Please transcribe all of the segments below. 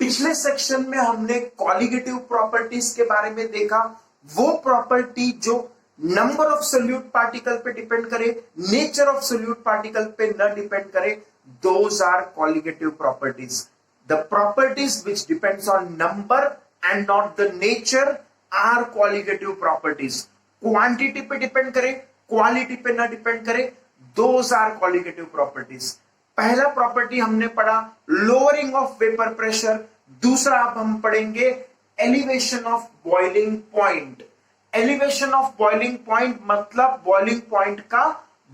पिछले सेक्शन में हमने कॉलिगेटिव प्रॉपर्टीज के बारे में देखा, वो प्रॉपर्टी जो नंबर ऑफ सोल्यूट पार्टिकल पे डिपेंड करे, नेचर ऑफ सोल्यूट पार्टिकल पे न डिपेंड करे, those are colligative properties. The properties which depends on number and not the nature are colligative properties. Quantity पे डिपेंड करे, क्वालिटी पे न डिपेंड करे, दोज आर कॉलिगेटिव प्रॉपर्टीज. पहला प्रॉपर्टी हमने पढ़ा लोअरिंग ऑफ वेपर प्रेशर. दूसरा अब हम पढ़ेंगे elevation of boiling point. Elevation of boiling point मतलब बॉइलिंग पॉइंट का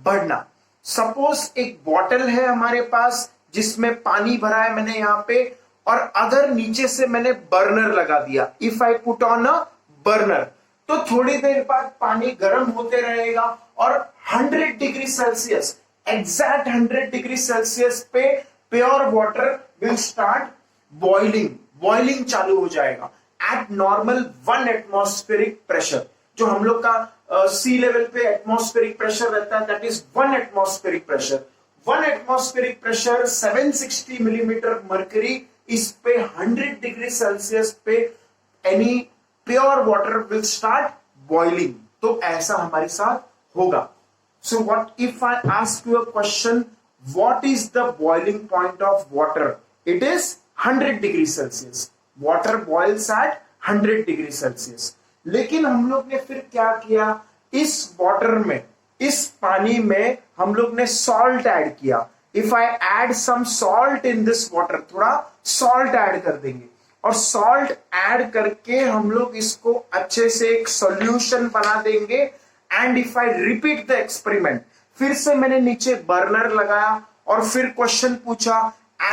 बढ़ना. सपोज एक बॉटल है हमारे पास जिसमें पानी भरा है मैंने यहां पे, और अगर नीचे से मैंने बर्नर लगा दिया, if I put on a burner, तो थोड़ी देर बाद पानी गर्म होते रहेगा और 100 degree Celsius, exact 100 degree Celsius पे pure water will start boiling. Boiling चालू हो जाएगा एट नॉर्मल 1 एटमॉस्फेरिक प्रेशर. जो हम लोग का सी लेवल पे एटमॉस्फेरिक प्रेशर रहता है, that is 1 atmospheric pressure. 1 atmospheric pressure 760 millimetre mercury. इस पे 100 डिग्री सेल्सियस पे any pure water will start boiling. तो ऐसा हमारे साथ होगा. So what if I ask you a question, what is the boiling point of water? It is 100 degree Celsius. Water boils at 100 degree Celsius. लेकिन हम लोग ने फिर क्या किया, इस वाटर में, इस पानी में हम लोग ने सॉल्ट ऐड किया. If I add some salt in this water, थोड़ा सॉल्ट ऐड कर देंगे, और सॉल्ट ऐड करके हम लोग इसको अच्छे से एक सॉल्यूशन बना देंगे. And if I repeat the experiment, फिर से मैंने नीचे बर्नर लगाया और फिर क्वेश्चन पूछा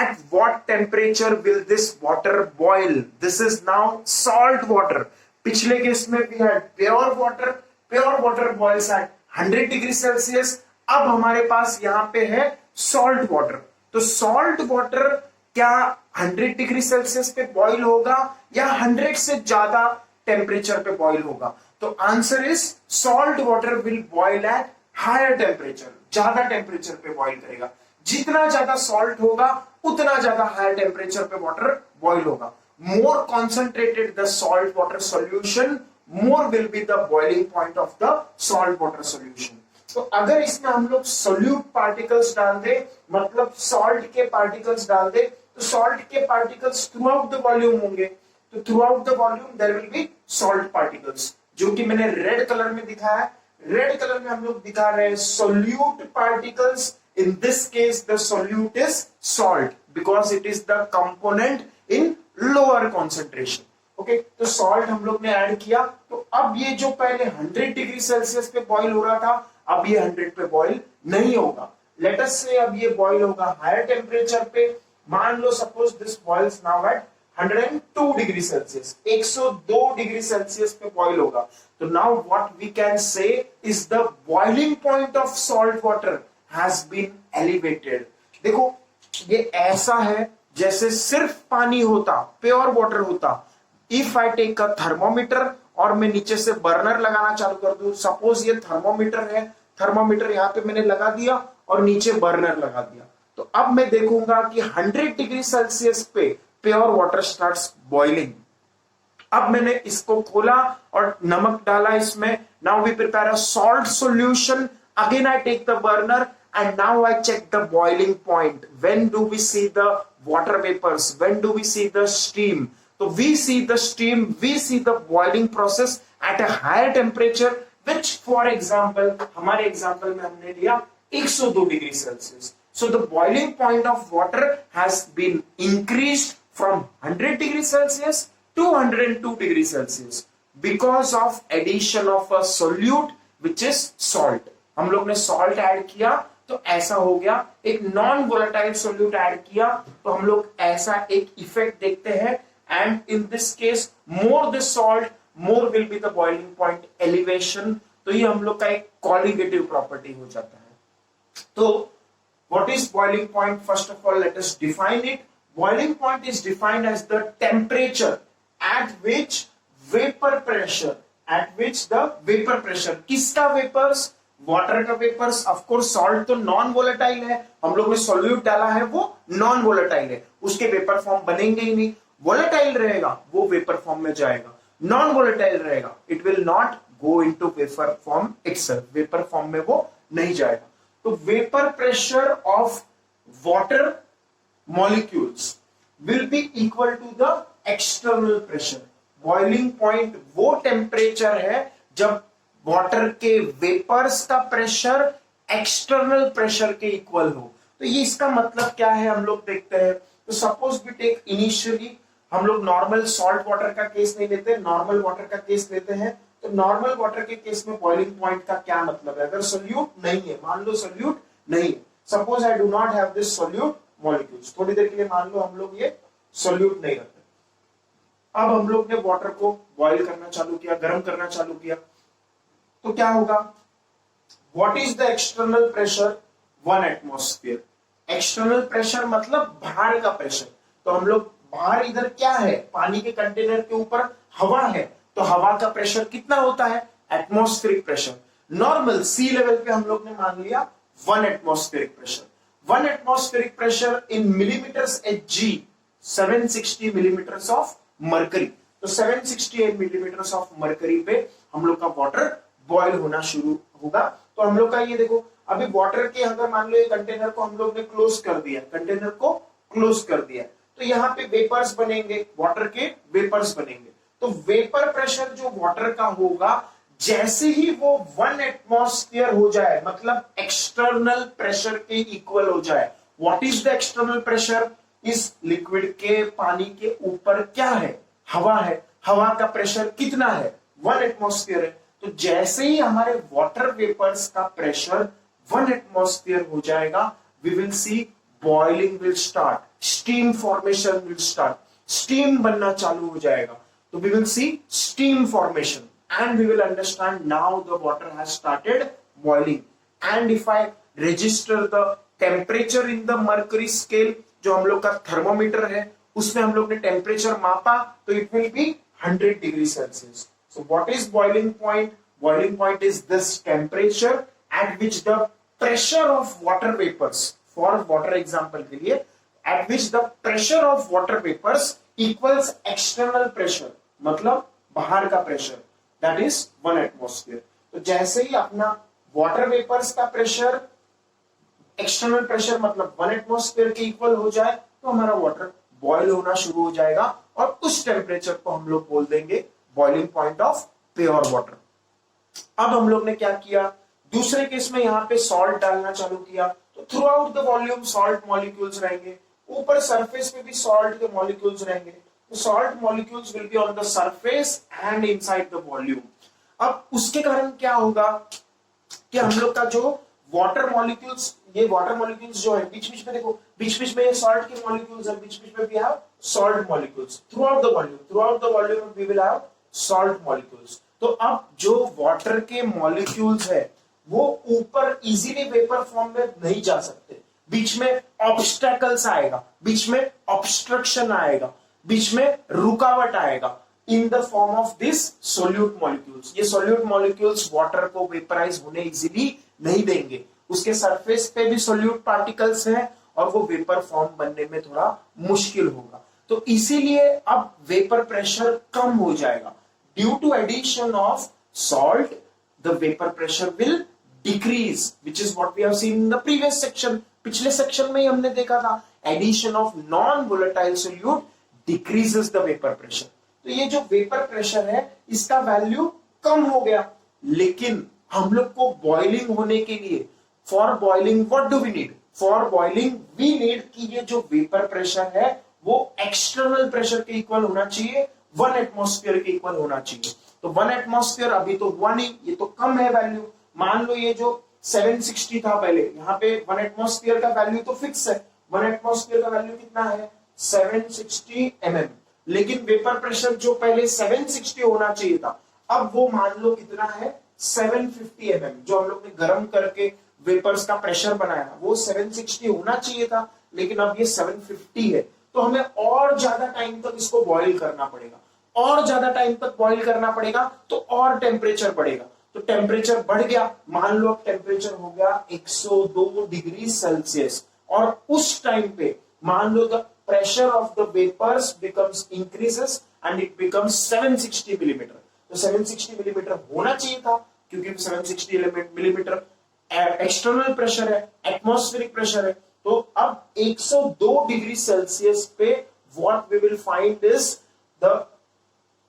at what temperature will this water boil. This is now salt water. पिछले केस में भी है pure water. Pure water boils at 100 degree celsius. अब हमारे पास यहां पे है सॉल्ट वाटर. तो सॉल्ट वाटर क्या 100 डिग्री सेल्सियस पे बॉइल होगा या 100 से ज्यादा टेम्परेचर पे बॉइल होगा? तो answer is salt water will boil at higher temperature. ज्यादा टेम्परेचर पे बॉइल करेगा. जितना ज्यादा सॉल्ट होगा उतना ज्यादा हायर टेम्परेचर पे वाटर बॉइल होगा. More concentrated the salt water solution, more will be the boiling point of the salt water solution. तो अगर इसमें हम लोग सोल्यूट पार्टिकल्स डाल दे, मतलब सॉल्ट के पार्टिकल्स डाल दे, तो सॉल्ट के particles throughout the volume होंगे. तो throughout the volume there will be salt particles, जो कि मैंने रेड कलर में दिखाया. रेड कलर में हम लोग दिखा रहे हैं solute particles. In this case the solute is salt because it is the component in lower concentration. Okay, तो सॉल्ट हम लोग ने ऐड किया. तो अब ये जो पहले 100 डिग्री सेल्सियस पे बॉइल हो रहा था, अब ये 100 पे बॉइल नहीं होगा. लेट अस से अब ये बॉइल होगा हायर टेम्परेचर पे. मान लो suppose this boils now at 102 degree Celsius. 102 degree Celsius पे बॉइल होगा. तो now what we can say is the boiling point of salt water has been elevated. देखो ये ऐसा है जैसे सिर्फ पानी होता, प्योर वाटर होता. If I take a thermometer और मैं नीचे से बर्नर लगाना चालू कर दूं, सपोज ये थर्मोमीटर है, थर्मोमीटर यहां पे मैंने लगा दिया और नीचे बर्नर लगा दिया. तो अब मैं देखूंगा कि 100 डिग्री सेल्सियस पे प्योर वाटर स्टार्ट्स बॉइलिंग. अब मैंने इसको खोला और नमक डाला इसमें. Now we prepare a salt solution. Again I take the burner and now I check the boiling point. When do we see the water vapors? When do we see the steam? So we see the steam, we see the boiling process at a higher temperature, which for example, हमारे example में हमने लिया 102 degree Celsius. So the boiling point of water has been increased from 100 degree Celsius to 102 degree Celsius because of addition of a solute which is salt. हम लोग ने salt add किया तो ऐसा हो गया. एक नॉन वोलेटाइल सोल्यूट ऐड किया तो हम लोग ऐसा एक इफेक्ट देखते हैं. And in this case more the salt more will be the boiling point elevation. तो ये हम लोग का एक कॉलिगेटिव प्रॉपर्टी हो जाता है. तो what is boiling point? First of all let us define it. Boiling point is defined as the temperature at which vapour pressure, at which the vapour pressure. किसका वेपर्स? वाटर का vapours. Of course salt तो non volatile है, हम लोग ने solute डाला है वो नॉन वोलेटाइल है, उसके वेपर फॉर्म बनेंगे ही नहीं. वोलेटाइल रहेगा वो वेपर फॉर्म में जाएगा, नॉन वोलेटाइल रहेगा it will not go into vapour form itself, vapour form में वो नहीं जाएगा। तो vapour pressure of water molecules will be equal to the external pressure. Boiling point वो टेम्परेचर है जब वाटर के वेपर्स का प्रेशर एक्सटर्नल प्रेशर के इक्वल हो। तो ये इसका मतलब क्या है हम लोग देखते हैं। तो सपोज वी टेक इनिशियली हम लोग नॉर्मल सॉल्ट वाटर का केस नहीं लेते, नॉर्मल वाटर का केस लेते हैं। तो नॉर्मल वाटर के केस में बॉइलिंग पॉइंट का क्या मतलब है, अगर सोल्यूट नहीं है, मान लो सोल्यूट नहीं है, suppose I do not have this solute molecules, थोड़ी देर के लिए मान लो हम लोग ये सोल्यूट नहीं रखते। अब हम लोग ने वाटर को बॉईल करना चालू किया, गर्म करना चालू किया, तो क्या होगा, what is the external pressure, 1 atmosphere. External pressure मतलब बाहर का प्रेशर। तो हम लोग बाहर इधर क्या है, पानी के कंटेनर के ऊपर हवा है, तो हवा का प्रेशर कितना होता है, एटमॉस्फेरिक प्रेशर। नॉर्मल सी लेवल पे हम लोग ने मान लिया 1 atmospheric pressure. 1 atmospheric pressure in millimetres Hg 760 millimetres of mercury. तो 768 मिलीमीटर्स ऑफ मरकरी पे हम लोग का वाटर बॉयल होना शुरू होगा। तो हम लोग का ये देखो, अभी वाटर के अगर मान लो ये कंटेनर को हम लोग ने क्लोज कर दिया, कंटेनर को क्लोज कर दिया, तो यहाँ पे वेपर्स बनेंगे, वाटर के वेपर्स बनेंगे। तो वेपर प्रेशर जो वाटर का होगा, जैसे ही वो 1 एटमॉस्फेयर हो जाए, मतलब एक्सटर्नल प्रेशर के इक्वल हो जाए। What is the external pressure, इस लिक्विड के पानी के ऊपर क्या है, हवा है, हवा का प्रेशर कितना है, 1 एटमॉस्फेयर है। तो जैसे ही हमारे वाटर वेपर्स का प्रेशर 1 एटमॉस्फेयर हो जाएगा, we will see boiling will start, steam formation will start, steam बनना चालू हो जाएगा। तो we will see steam formation and we will understand now the water has started boiling। and if I register the temperature in the mercury scale, जो हम लोग का thermometer है उसमें हम लोग ने टेम्परेचर मापा, तो it will be 100 degree Celsius. so what is boiling point, boiling point is this temperature at which the pressure of water vapors, for water example के लिए, at which the pressure of water vapors equals external pressure, मतलब बाहर का pressure, that is 1 atmosphere. तो जैसे ही अपना water vapours का pressure external pressure मतलब 1 एटमॉस्फेयर के इक्वल हो जाए, तो हमारा वाटर बॉयल होना शुरू हो जाएगा, और उस टेम्परेचर को हम लोग बोल देंगे boiling point of pure water. अब हम लोग ने क्या किया, दूसरे केस में यहाँ पे सॉल्ट डालना चालू किया, तो throughout the volume salt molecules रहेंगे, ऊपर सरफेस पे भी सॉल्ट के मॉलिक्यूल्स रहेंगे। The salt molecules will be on the surface and inside the volume। अब उसके कारण क्या होगा कि हम लोग का जो वाटर मॉलिक्यूल्स, ये वाटर मॉलिक्यूल्स जो है बीच बीच में देखो, बीच बीच में ये सॉल्ट के मॉलिक्यूल्स है, बीच बीच में भी have salt molecules. Through out the volume we will have salt molecules. तो अब जो वाटर के मॉलिक्यूल्स है वो ऊपर इजीली वेपर फॉर्म में नहीं जा सकते, बीच में ऑब्स्टेकल्स आएगा, बीच में ऑब्स्ट्रक्शन आएगा, बीच में रुकावट आएगा in the form of this solute molecules. ये सोल्यूट मॉलिक्यूल्स वाटर को वेपराइज होने इजीली नहीं देंगे, उसके सरफेस पे भी सोल्यूट पार्टिकल्स हैं और वो वेपर फॉर्म बनने में थोड़ा मुश्किल होगा। तो इसीलिए अब वेपर प्रेशर कम हो जाएगा। Due to addition of salt the vapour pressure will decrease, which is what we have seen in the previous section. पिछले सेक्शन में ही हमने देखा था addition of non volatile solute decreases the vapor pressure। तो ये जो वेपर प्रेशर है इसका वैल्यू कम हो गया, लेकिन हम लोग को बॉइलिंग होने के लिए, for boiling what do we need, for boiling we need कि ये जो वेपर प्रेशर है वो एक्सटर्नल प्रेशर के इक्वल होना चाहिए, 1 एटमॉस्फेयर के इक्वल होना चाहिए। तो 1 एटमॉस्फेयर अभी तो 1 ही, ये तो कम है वैल्यू। मान लो ये जो 760 था पहले, यहाँ पे 1 एटमॉस्फेयर का वैल्यू तो फिक्स है, 1 एटमॉस्फेयर का वैल्यू कितना है 760 mm, लेकिन वेपर प्रेशर जो पहले 760 होना चाहिए था, अब वो मान लो कितना है 750 mm। जो हम लोग ने गर्म करके वेपर्स का प्रेशर बनाया वो 760 होना चाहिए था, लेकिन अब ये 750 है। तो हमें और ज्यादा टाइम तक इसको बॉईल करना पड़ेगा, और ज्यादा टाइम तक बॉईल करना पड़ेगा, तो और टेम्परेचर बढ़ेगा। तो टेम्परेचर बढ़ गया, मान लो टेम्परेचर हो गया 102 डिग्री सेल्सियस, और उस टाइम पे मान लो the pressure of the vapors becomes increases and it becomes 760 millimetre. तो 760 मिलीमीटर होना चाहिए था क्योंकि 760 मिलीमीटर एक्सटर्नल प्रेशर है, एटमॉस्फेरिक प्रेशर है। तो अब 102 डिग्री सेल्सियस पे what we will find is the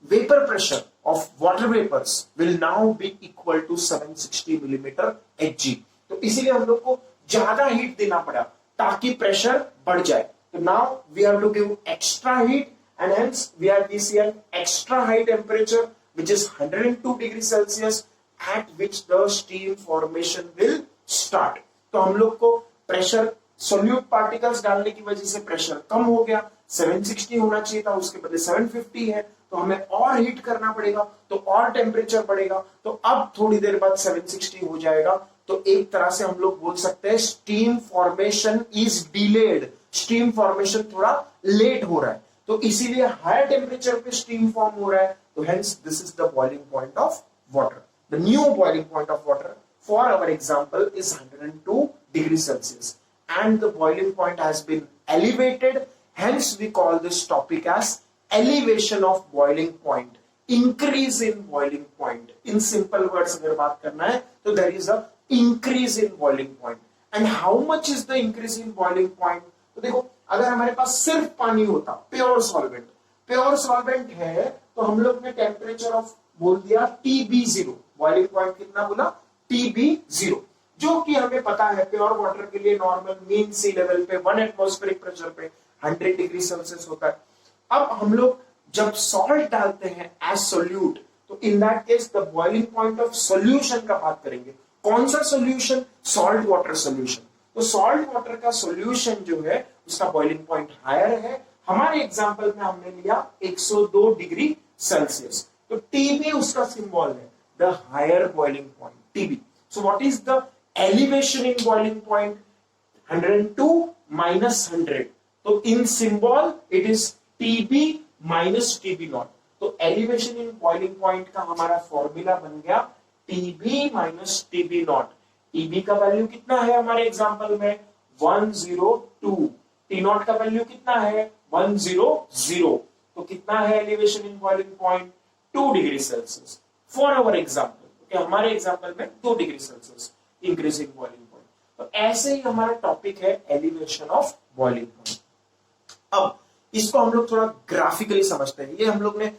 vapor pressure of water vapors will now be equal to 760 millimeter Hg। तो इसीलिए हम लोग को ज्यादा हीट देना पड़ा ताकि प्रेशर बढ़ जाए। तो now we have to give extra heat and hence we see an extra high temperature which is 102 degree Celsius at which the steam formation will start। तो हम लोग को प्रेशर सोल्यूट पार्टिकल्स डालने की वजह से प्रेशर कम हो गया, 760 होना चाहिए था, उसके बदले 750 है। तो हमें और हीट करना पड़ेगा तो और टेम्परेचर बढ़ेगा। तो अब थोड़ी देर बाद 760 हो जाएगा। तो एक तरह से हम लोग बोल सकते हैं steam formation is delayed, steam formation थोड़ा लेट हो रहा है। तो इसीलिए हायर टेम्परेचर पे स्टीम फॉर्म हो रहा है। तो hence this is the boiling point of water. The new boiling point of water for our example is 102 degree Celsius and the boiling point has been elevated, hence we call this topic as elevation of boiling point, increase in boiling point। in simple words अगर बात करना है तो there is a increase in boiling point and how much is the increase in boiling point। तो देखो अगर हमारे पास सिर्फ पानी होता, प्योर सॉल्वेंट है तो हम लोग ने टेम्परेचर ऑफ बोल दिया TB0, बॉइलिंग पॉइंट कितना बोला TB0, जो कि हमें पता है प्योर वाटर के लिए नॉर्मल मीन सी लेवल पे 1 एटमॉस्फेरिक प्रेशर पे 100 डिग्री सेल्सियस होता है। अब हम लोग जब सॉल्ट डालते हैं एज सोल्यूट तो in that case the boiling point of solution का बात करेंगे। कौन सा सॉल्यूशन? Salt water solution. तो सॉल्ट वाटर का सॉल्यूशन जो है उसका बॉइलिंग पॉइंट हायर है। हमारे एग्जांपल में हमने लिया 102 डिग्री सेल्सियस। तो टीबी उसका सिंबल है, the higher boiling point TB. So what is the elevation in boiling point? 102 minus 100। तो in symbol it is TB minus TB naught। तो elevation in boiling point का हमारा फॉर्मूला बन गया TB minus TB naught। TB का value कितना है हमारे एग्जांपल में 102, T naught का वैल्यू कितना है 100। तो कितना है elevation in boiling point 2 degree Celsius for our example. Okay, हमारे एग्जांपल में 2 degree Celsius increasing boiling point. तो ऐसे ही हमारा टॉपिक है एलिवेशन ऑफ बॉइलिंग पॉइंट। अब इसको हम लोग थोड़ा ग्राफिकली समझते हैं। ये हम लोग ने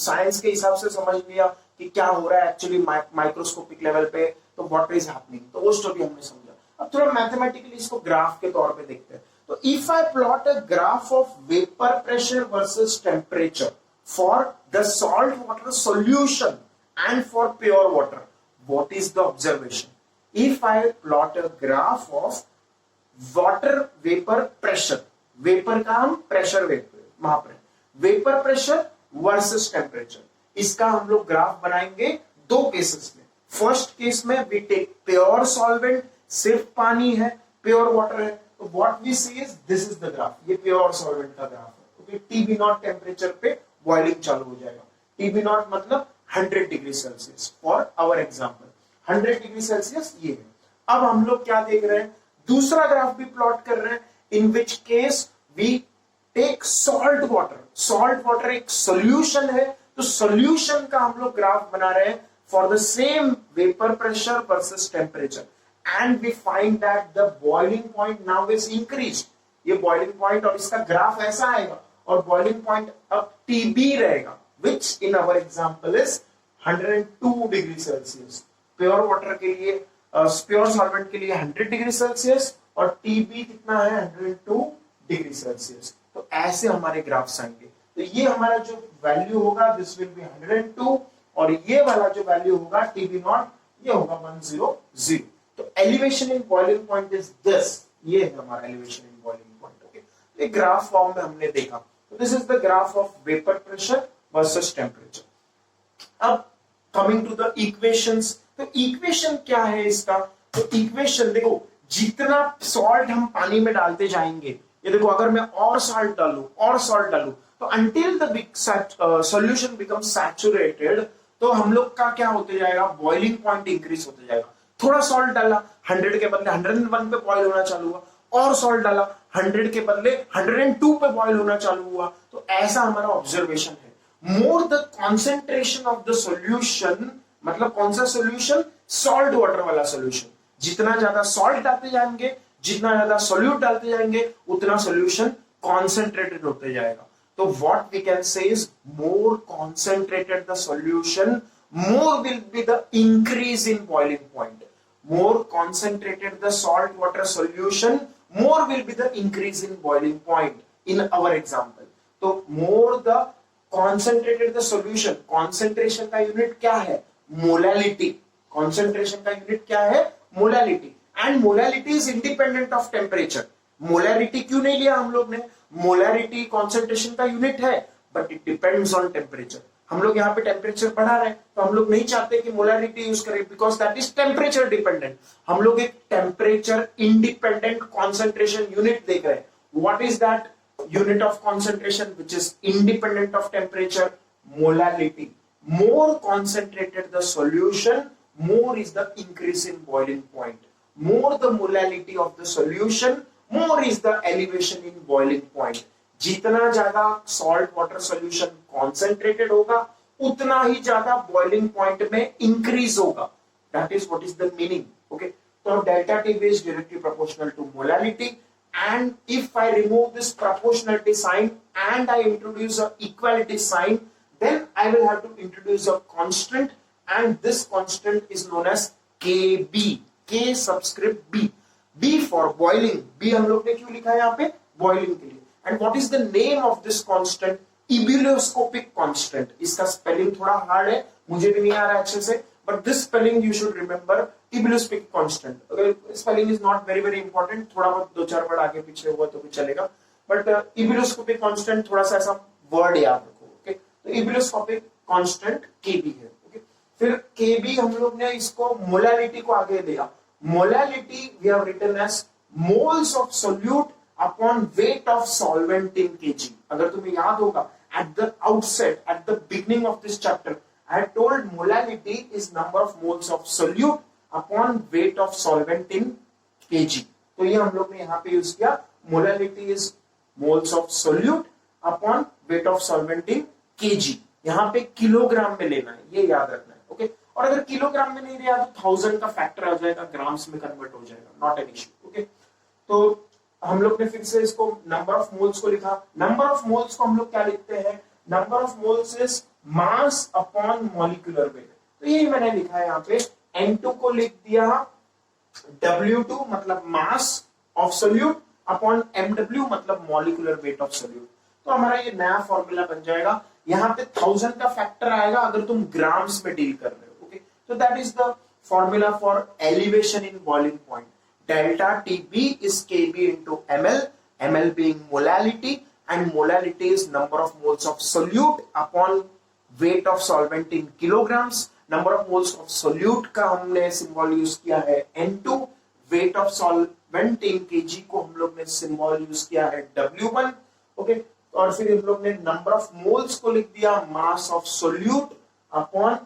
साइंस के हिसाब से समझ लिया कि क्या हो रहा है एक्चुअली माइक्रोस्कोपिक लेवल पे, तो व्हाट इज हैपनिंग, तो वो स्टोरी हमने समझा। अब थोड़ा मैथमेटिकली इसको ग्राफ के तौर पे देखते हैं। तो if I plot a graph of vapour pressure versus temperature for the salt water solution and for pure water, what is the observation? If I plot a graph of water vapor pressure, vapor का हम pressure माप रहे हैं, vapor pressure versus temperature, इसका हम लोग graph बनाएंगे दो केसेस में। फर्स्ट केस में we take pure solvent, सिर्फ पानी है, pure water है, तो what we see is this is the graph, ये pure solvent का ग्राफ है। okay, TB0 टेम्परेचर पे बॉइलिंग चालू हो जाएगा। TB0 मतलब 100 degree Celsius for our example, 100 degree Celsius ये है। अब हम लोग क्या देख रहे हैं, दूसरा ग्राफ भी प्लॉट कर रहे हैं, in which case we take salt water. Salt water एक सॉल्यूशन है, तो सॉल्यूशन का हम लोग ग्राफ बना रहे हैं for the same vapour pressure versus temperature and we find that the boiling point now is increased. ये बॉइलिंग पॉइंट और इसका ग्राफ ऐसा आएगा और बॉइलिंग पॉइंट अब TB रहेगा, which in our example is 102 degree Celsius. Pure water के लिए प्योर सॉल्वेंट के लिए 100 डिग्री सेल्सियस और TB कितना है 102 डिग्री सेल्सियस। तो ऐसे हमारे ग्राफ्स आएंगे। तो ये हमारा जो वैल्यू होगा दिस विल बी 102 और ये वाला जो वैल्यू होगा TB0 ये होगा 100। तो elevation in boiling point is this, ये है हमारा elevation in boiling point. Okay, तो ये ग्राफ फॉर्म में हमने देखा। तो this is the graph of vapour pressure versus temperature. अब कमिंग टू द इक्वेशंस, तो इक्वेशन क्या है इसका? तो इक्वेशन देखो, जितना सॉल्ट हम पानी में डालते जाएंगे, ये देखो अगर मैं और सॉल्ट डालूं तो until the solution become saturated, तो हम लोग का क्या होते जाएगा, बॉइलिंग पॉइंट इंक्रीज होते जाएगा। थोड़ा सॉल्ट डाला 100 के बदले 101 पे बॉइल होना चालू हुआ, और सॉल्ट डाला, 100 के बदले 102 पे बॉयल होना चालू हुआ। तो ऐसा हमारा ऑब्जर्वेशन है। More the concentration of the solution, मतलब कौन सा सॉल्यूशन? सॉल्ट वाटर वाला सॉल्यूशन। जितना ज्यादा सॉल्ट डालते जाएंगे, जितना ज्यादा सॉल्यूट डालते जाएंगे, उतना सॉल्यूशन कॉन्सेंट्रेटेड होते जाएगा। तो what we can say is more concentrated the solution, more will be the increase in boiling point. More concentrated the salt water solution, more will be the increase in boiling point in our example. तो more the concentrated the solution, concentration का unit क्या है? Molality. Concentration का unit क्या है? Molality. And molality is independent of temperature. Molarity क्यों नहीं लिया हम लोग ने? Molarity concentration का unit है, but it depends on temperature. हम लोग यहाँ पे टेम्परेचर बढ़ा रहे हैं, तो हम लोग नहीं चाहते कि मोलारिटी यूज करें, because that is temperature dependent. हम लोग एक टेम्परेचर इंडिपेंडेंट कॉन्सेंट्रेशन यूनिट देख रहे हैं। What is that unit of concentration which is independent of temperature? Molarity. More concentrated the solution, more is the increase in boiling point. More the molarity of the solution, more is the elevation in boiling point. जितना ज्यादा salt water solution concentrated होगा, उतना ही ज्यादा boiling point में increase होगा। That is what is the meaning. Okay, तो delta T is directly proportional to molarity, and if I remove this proportionality sign and I introduce a equality sign, then I will have to introduce a constant, and this constant is known as Kb, K subscript B। B for boiling. B हम लोग ने क्यों लिखा है यहाँ पे? Boiling के लिए। And what is the name of this constant? Ebullioscopic constant. इसका स्पेलिंग थोड़ा हार्ड है, मुझे भी नहीं आ रहा है अच्छे से, but this spelling you should remember, ebullioscopic constant. अगर spelling is not very very important, थोड़ा बहुत 2-4 वर्ड आगे पीछे हुआ तो भी चलेगा, but ebullioscopic constant थोड़ा सा ऐसा वर्ड याद रखो। ओके, तो ebullioscopic constant Kb है। ओके, फिर Kb हम लोग ने इसको मोलारिटी को आगे दिया। Molarity we have written as moles of solute upon weight of solvent in kg. अगर तुम्हें याद होगा, at the outset, at the beginning of this chapter, I had told molality is number of moles of solute upon weight of solvent in kg. तो ये हम लोग ने यहाँ पे यूज किया, molality is moles of solute upon weight of solvent in kg. यहाँ पे किलोग्राम में लेना है, ये याद रखना है। ओके, और अगर किलोग्राम में नहीं लिया तो 1000 का फैक्टर आ जाएगा, ग्राम्स में कन्वर्ट हो जाएगा, नॉट एन इश्यू। ओके, तो हम लोग ने फिर से इसको नंबर ऑफ मोल्स को लिखा। नंबर ऑफ मोल्स को हम लोग क्या लिखते हैं? Number of moles is mass upon molecular wait. तो यही मैंने लिखा है यहाँ पे। N2 को लिख दिया W2 मतलब मास ऑफ सोल्यूट अपॉन MW मतलब मॉलिक्यूलर वेट ऑफ सोल्यूट। तो हमारा ये नया फॉर्मूला बन जाएगा। यहाँ पे 1000 का फैक्टर आएगा अगर तुम ग्राम्स में डील कर रहे हो। ओके, तो that is the formula for elevation in boiling point. Delta TB is Kb into ml, ml being molality, and molality is number of moles of solute upon weight of solvent in kilograms. Number of moles of solute का हमने symbol use किया है N2, weight of solvent in kg को हम लोग ने symbol use किया है W1। ओके, और फिर हम लोग ने नंबर ऑफ मोल्स को लिख दिया mass of solute upon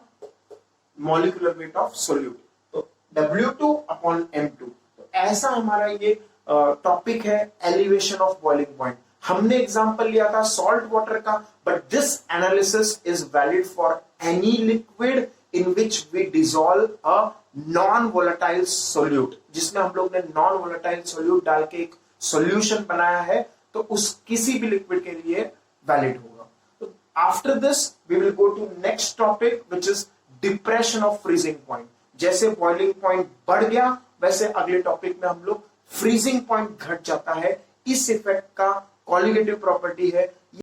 molecular weight of solute, तो W2 अपॉन M2। ऐसा हमारा ये टॉपिक है एलिवेशन ऑफ बॉइलिंग पॉइंट। हमने एग्जांपल लिया था सॉल्ट वाटर का, but this analysis is valid for any liquid in which we dissolve a non volatile solute. जिसमें हम लोग ने नॉन वोलेटाइल सोल्यूट डाल के एक सॉल्यूशन बनाया है, तो उस किसी भी लिक्विड के लिए वैलिड होगा। तो after this we will go to next topic which is depression of freezing point. जैसे बॉइलिंग पॉइंट बढ़ गया, वैसे अगले टॉपिक में हम लोग फ्रीजिंग पॉइंट घट जाता है। इस इफेक्ट का कॉलिगेटिव प्रॉपर्टी है